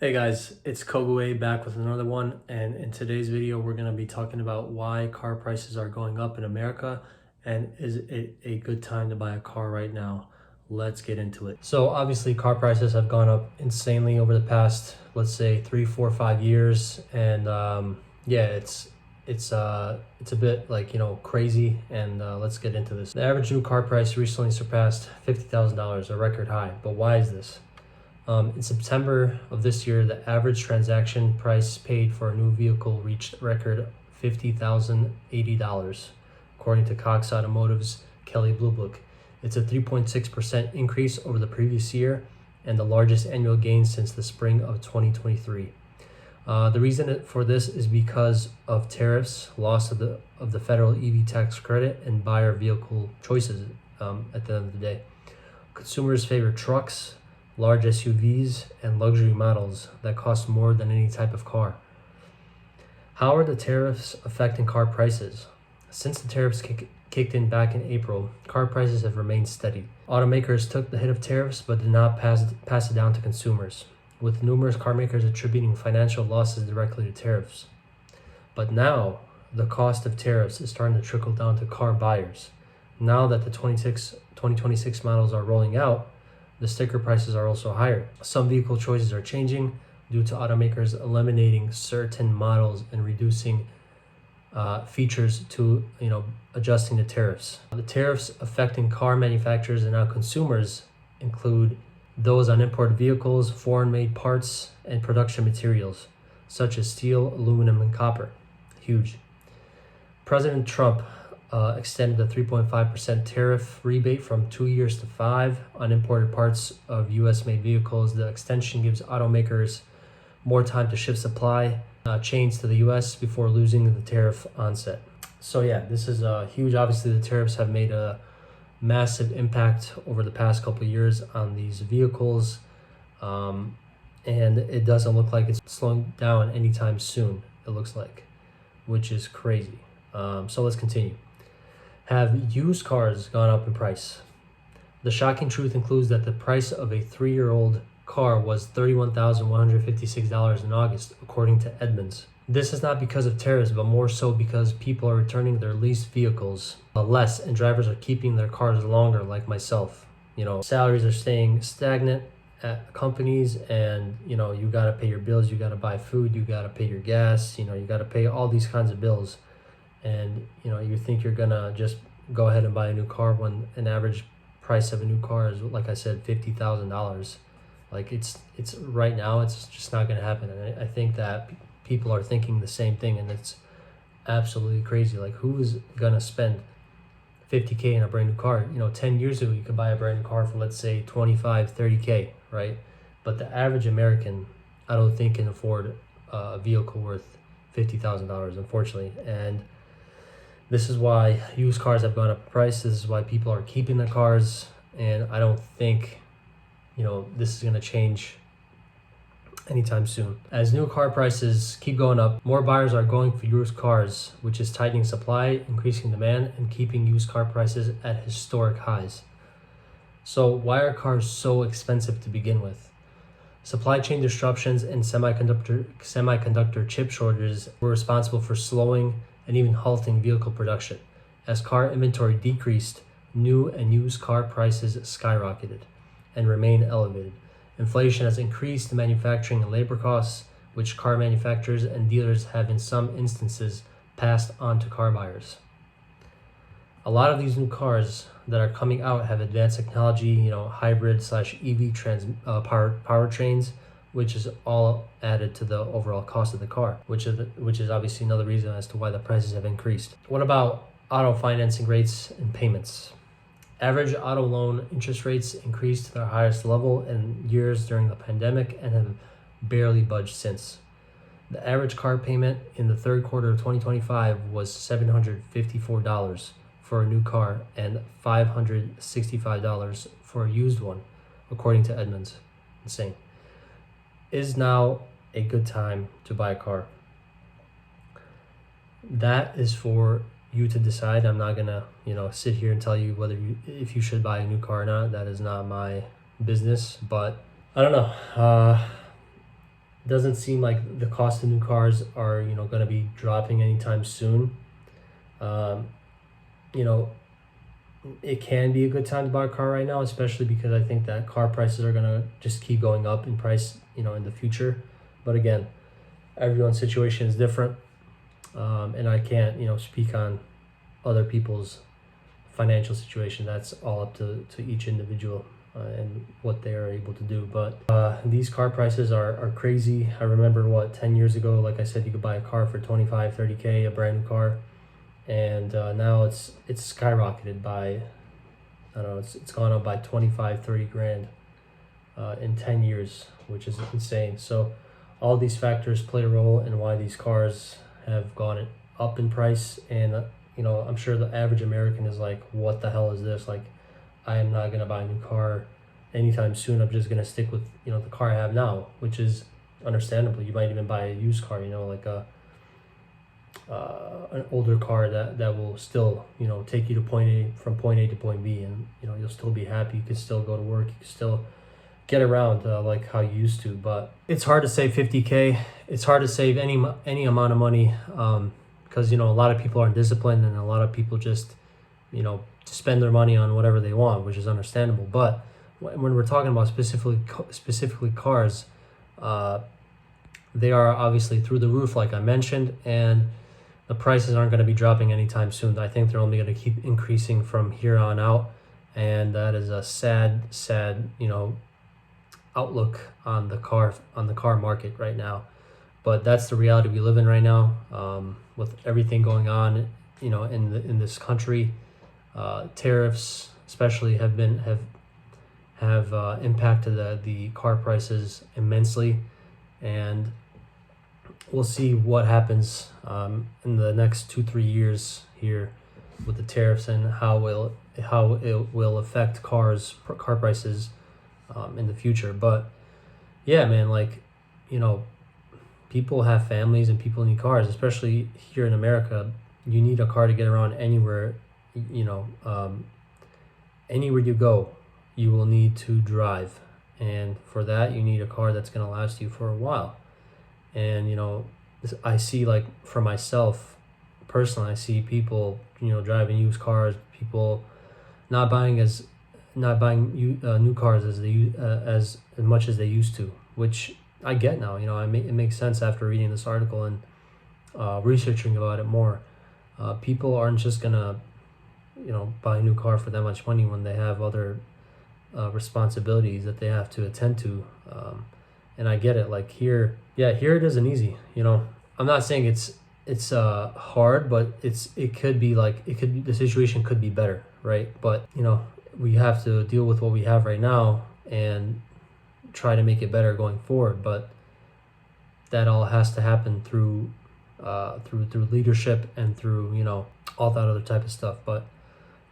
Hey guys, it's Kogue back with another one, and in today's video we're going to be talking about why car prices are going up in America and is it a good time to buy a car right now. Let's get into it. So obviously car prices have gone up insanely over the past, let's say 3, 4, 5 years, and yeah, it's a bit like, crazy, and let's get into this. The average new car price recently surpassed $50,000, a record high. But why is this? In September of this year, the average transaction price paid for a new vehicle reached a record $50,080, according to Cox Automotive's Kelley Blue Book. It's a 3.6% increase over the previous year and the largest annual gain since the spring of 2023. The reason for this is because of tariffs, loss of the federal EV tax credit, and buyer vehicle choices. At the end of the day, consumers favor trucks, large SUVs, and luxury models that cost more than any type of car. How are the tariffs affecting car prices? Since the tariffs kicked in back in April, car prices have remained steady. Automakers took the hit of tariffs but did not pass it down to consumers, with numerous car makers attributing financial losses directly to tariffs. But now, the cost of tariffs is starting to trickle down to car buyers. Now that the 2026 models are rolling out, the sticker prices are also higher. Some vehicle choices are changing due to automakers eliminating certain models and reducing features to, adjusting the tariffs. The tariffs affecting car manufacturers and now consumers include those on imported vehicles, foreign-made parts, and production materials, such as steel, aluminum, and copper. Huge. President Trump extended the 3.5% tariff rebate from 2 years to 5 on imported parts of U.S.-made vehicles. The extension gives automakers more time to shift supply chains to the U.S. before losing the tariff onset. So yeah, this is huge. Obviously, the tariffs have made a massive impact over the past couple of years on these vehicles, and it doesn't look like it's slowing down anytime soon, it looks like, which is crazy. So let's continue. Have used cars gone up in price? The shocking truth includes that the price of a 3-year-old car was $31,156 in August, according to Edmunds. This is not because of tariffs, but more so because people are returning their leased vehicles less, and drivers are keeping their cars longer, like myself. Salaries are staying stagnant at companies, and you gotta pay your bills, you gotta buy food, you gotta pay your gas, you gotta pay all these kinds of bills. And you think you're gonna just go ahead and buy a new car when an average price of a new car is, like I said, $50,000. Like it's right now, it's just not gonna happen. And I think that people are thinking the same thing, and it's absolutely crazy. Like, who's gonna spend $50K in a brand new car? 10 years ago you could buy a brand new car for, let's say, 25, 30K, right? But the average American, I don't think, can afford a vehicle worth $50,000, unfortunately. And this is why used cars have gone up in price. This is why people are keeping their cars, and I don't think, this is going to change anytime soon. As new car prices keep going up, more buyers are going for used cars, which is tightening supply, increasing demand, and keeping used car prices at historic highs. So why are cars so expensive to begin with? Supply chain disruptions and semiconductor chip shortages were responsible for slowing and even halting vehicle production. As car inventory decreased, new and used car prices skyrocketed and remain elevated. Inflation has increased manufacturing and labor costs, which car manufacturers and dealers have in some instances passed on to car buyers. A lot of these new cars that are coming out have advanced technology, hybrid/EV powertrains, which is all added to the overall cost of the car, which is obviously another reason as to why the prices have increased. What about auto financing rates and payments? Average auto loan interest rates increased to their highest level in years during the pandemic and have barely budged since. The average car payment in the third quarter of 2025 was $754 for a new car and $565 for a used one, according to Edmunds. Insane. Is now a good time to buy a car? That is for you to decide. I'm not gonna, sit here and tell you if you should buy a new car or not. That is not my business. But I don't know. doesn't seem like the cost of new cars are, going to be dropping anytime soon. You know, it can be a good time to buy a car right now, especially because I think that car prices are going to just keep going up in price, in the future. But again, everyone's situation is different. And I can't, speak on other people's financial situation. That's all up to each individual and what they are able to do. But these car prices are crazy. I remember 10 years ago, like I said, you could buy a car for 25, 30K, a brand new car. And now it's skyrocketed by, I don't know, it's gone up by 25, 30 grand in 10 years, which is insane. So all these factors play a role in why these cars have gone up in price. And I'm sure the average American is like, what the hell is this? Like, I am not going to buy a new car anytime soon. I'm just going to stick with the car I have now, which is understandable. You might even buy a used car, like an older car that will still take you to from point A to point B, and you'll still be happy. You can still go to work, you can still get around like how you used to. But it's hard to save 50K. It's hard to save any amount of money because a lot of people aren't disciplined, and a lot of people just spend their money on whatever they want, which is understandable. But when we're talking about specifically cars, they are obviously through the roof, like I mentioned, and the prices aren't going to be dropping anytime soon. I think they're only going to keep increasing from here on out, and that is a sad outlook on the car market right now. But that's the reality we live in right now, with everything going on in this country. Tariffs especially have impacted the car prices immensely, and we'll see what happens in the next 2-3 years here with the tariffs, and how it will affect car prices in the future. But yeah, man, like people have families and people need cars, especially here in America. You need a car to get around anywhere. Anywhere you go, you will need to drive, and for that you need a car that's going to last you for a while. And I see, like, for myself personally, I see people driving used cars, people not buying new cars as much as they used to, which I get now. It makes sense after reading this article and researching about it more. People aren't just gonna buy a new car for that much money when they have other responsibilities that they have to attend to. And I get it. Like here it isn't easy. I'm not saying it's hard, but the situation could be better, right? But we have to deal with what we have right now and try to make it better going forward. But that all has to happen through leadership and through all that other type of stuff. But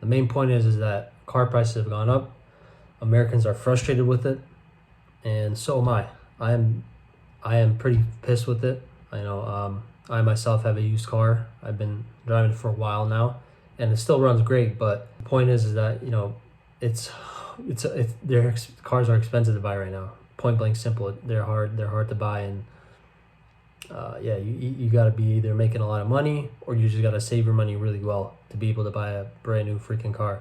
the main point is that car prices have gone up. Americans are frustrated with it, and so am I. I am pretty pissed with it. I myself have a used car. I've been driving it for a while now, and it still runs great. But the point is that their cars are expensive to buy right now. Point blank simple. They're hard to buy, and you got to be either making a lot of money, or you just got to save your money really well to be able to buy a brand new freaking car.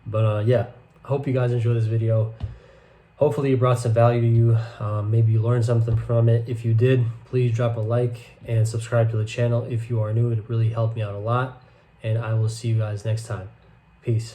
But I hope you guys enjoyed this video. Hopefully it brought some value to you. Maybe you learned something from it. If you did, please drop a like and subscribe to the channel if you are new. It really helped me out a lot, and I will see you guys next time. Peace.